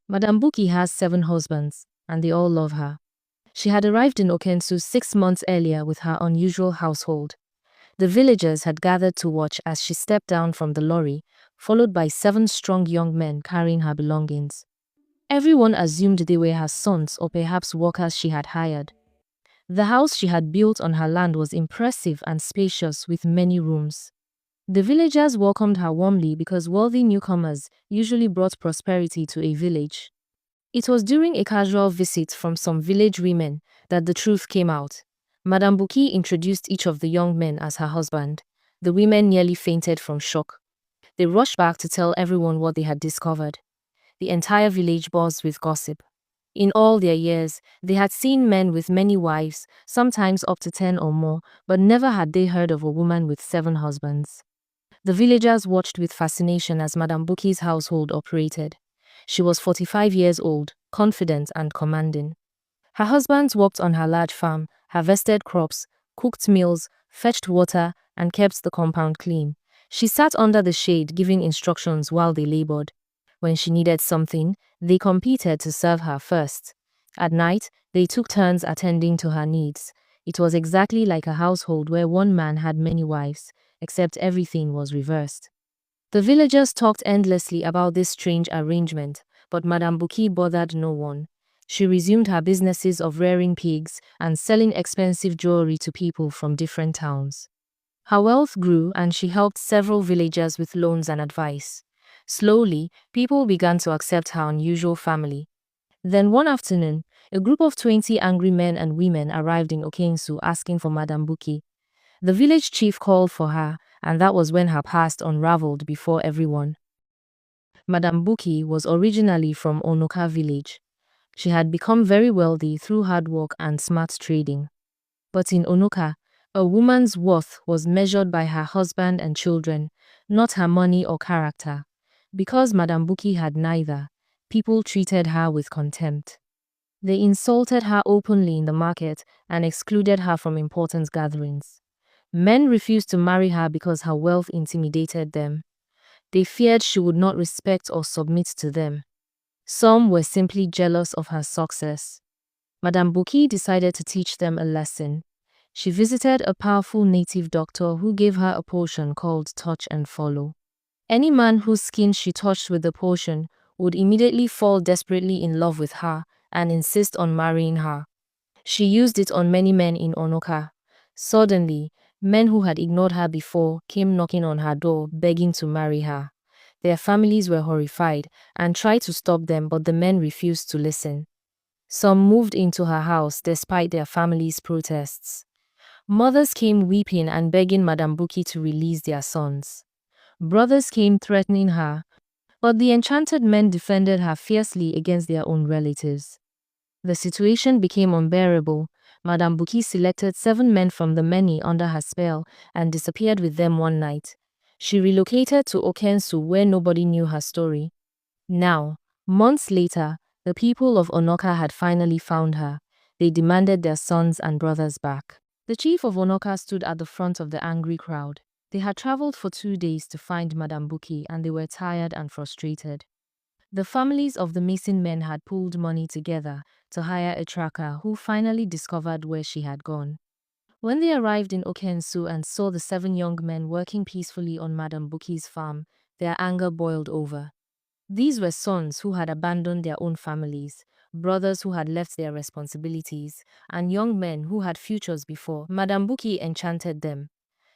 Madame Buki has 7 husbands, and they all love her. She had arrived in Okensu 6 months earlier with her unusual household. The villagers had gathered to watch as she stepped down from the lorry, followed by 7 strong young men carrying her belongings. Everyone assumed they were her sons or perhaps workers she had hired. The house she had built on her land was impressive and spacious with many rooms. The villagers welcomed her warmly because wealthy newcomers usually brought prosperity to a village. It was during a casual visit from some village women that the truth came out. Madame Buki introduced each of the young men as her husband. The women nearly fainted from shock. They rushed back to tell everyone what they had discovered. The entire village buzzed with gossip. In all their years, they had seen men with many wives, sometimes up to 10 or more, but never had they heard of a woman with 7 husbands. The villagers watched with fascination as Madame Buki's household operated. She was 45 years old, confident and commanding. Her husbands worked on her large farm, harvested crops, cooked meals, fetched water, and kept the compound clean. She sat under the shade giving instructions while they labored. When she needed something, they competed to serve her first. At night, they took turns attending to her needs. It was exactly like a household where one man had many wives, except everything was reversed. The villagers talked endlessly about this strange arrangement, but Madame Buki bothered no one. She resumed her businesses of rearing pigs and selling expensive jewelry to people from different towns. Her wealth grew and she helped several villagers with loans and advice. Slowly, people began to accept her unusual family. Then one afternoon, a group of 20 angry men and women arrived in Okensu asking for Madame Buki. The village chief called for her, and that was when her past unraveled before everyone. Madame Buki was originally from Onoka village. She had become very wealthy through hard work and smart trading. But in Onoka, a woman's worth was measured by her husband and children, not her money or character. Because Madame Buki had neither, people treated her with contempt. They insulted her openly in the market and excluded her from important gatherings. Men refused to marry her because her wealth intimidated them. They feared she would not respect or submit to them. Some were simply jealous of her success. Madame Buki decided to teach them a lesson. She visited a powerful native doctor who gave her a potion called Touch and Follow. Any man whose skin she touched with the potion would immediately fall desperately in love with her and insist on marrying her. She used it on many men in Onoka. Suddenly, men who had ignored her before came knocking on her door begging to marry her. Their families were horrified and tried to stop them, but the men refused to listen. Some moved into her house despite their families' protests. Mothers came weeping and begging Madame Buki to release their sons. Brothers came threatening her, but the enchanted men defended her fiercely against their own relatives. The situation became unbearable. Madame Buki selected 7 men from the many under her spell and disappeared with them one night. She relocated to Okensu where nobody knew her story. Now, months later, the people of Onoka had finally found her. They demanded their sons and brothers back. The chief of Onoka stood at the front of the angry crowd. They had traveled for 2 days to find Madame Buki and they were tired and frustrated. The families of the missing men had pooled money together to hire a tracker who finally discovered where she had gone. When they arrived in Okensu and saw the 7 young men working peacefully on Madame Buki's farm, their anger boiled over. These were sons who had abandoned their own families, brothers who had left their responsibilities, and young men who had futures before Madame Buki enchanted them.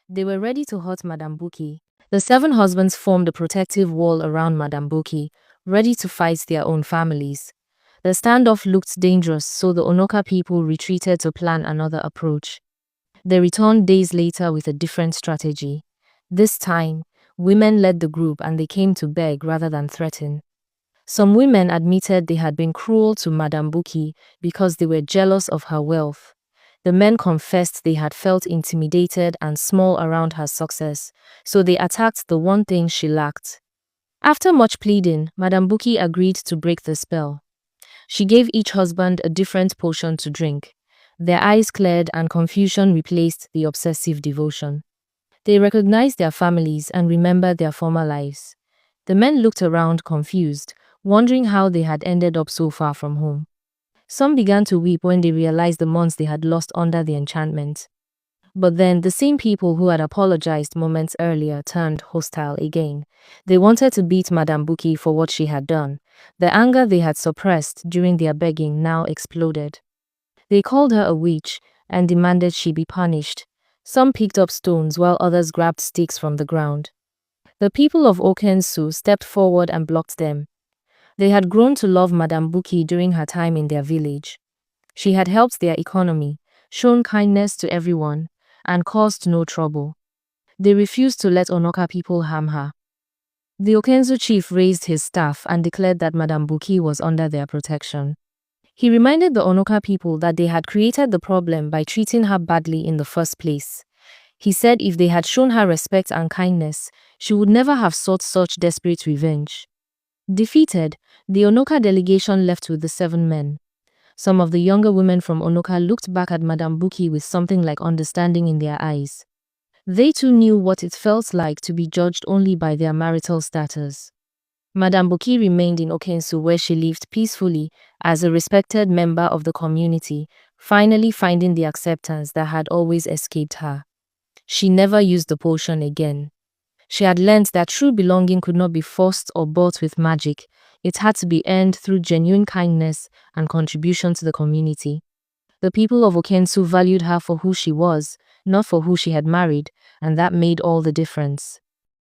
They were ready to hurt Madame Buki. The 7 husbands formed a protective wall around Madame Buki, ready to fight their own families. The standoff looked dangerous, so the Onoka people retreated to plan another approach. They returned days later with a different strategy. This time, women led the group and they came to beg rather than threaten. Some women admitted they had been cruel to Madame Buki because they were jealous of her wealth. The men confessed they had felt intimidated and small around her success, so they attacked the one thing she lacked. After much pleading, Madame Buki agreed to break the spell. She gave each husband a different potion to drink. Their eyes cleared and confusion replaced the obsessive devotion. They recognized their families and remembered their former lives. The men looked around confused. wondering how they had ended up so far from home. Some began to weep when they realized the months they had lost under the enchantment. But then the same people who had apologized moments earlier turned hostile again. They wanted to beat Madame Buki for what she had done. The anger they had suppressed during their begging now exploded. They called her a witch and demanded she be punished. Some picked up stones while others grabbed sticks from the ground. The people of Okensu stepped forward and blocked them. They had grown to love Madame Buki during her time in their village. She had helped their economy, shown kindness to everyone, and caused no trouble. They refused to let Onoka people harm her. The Okensu chief raised his staff and declared that Madame Buki was under their protection. He reminded the Onoka people that they had created the problem by treating her badly in the first place. He said if they had shown her respect and kindness, she would never have sought such desperate revenge. Defeated, the Onoka delegation left with the 7 men. Some of the younger women from Onoka looked back at Madame Buki with something like understanding in their eyes. They too knew what it felt like to be judged only by their marital status. Madame Buki remained in Okensu where she lived peacefully as a respected member of the community, finally finding the acceptance that had always escaped her. She never used the potion again. She had learned that true belonging could not be forced or bought with magic. It had to be earned through genuine kindness and contribution to the community. The people of Okensu valued her for who she was, not for who she had married, and that made all the difference.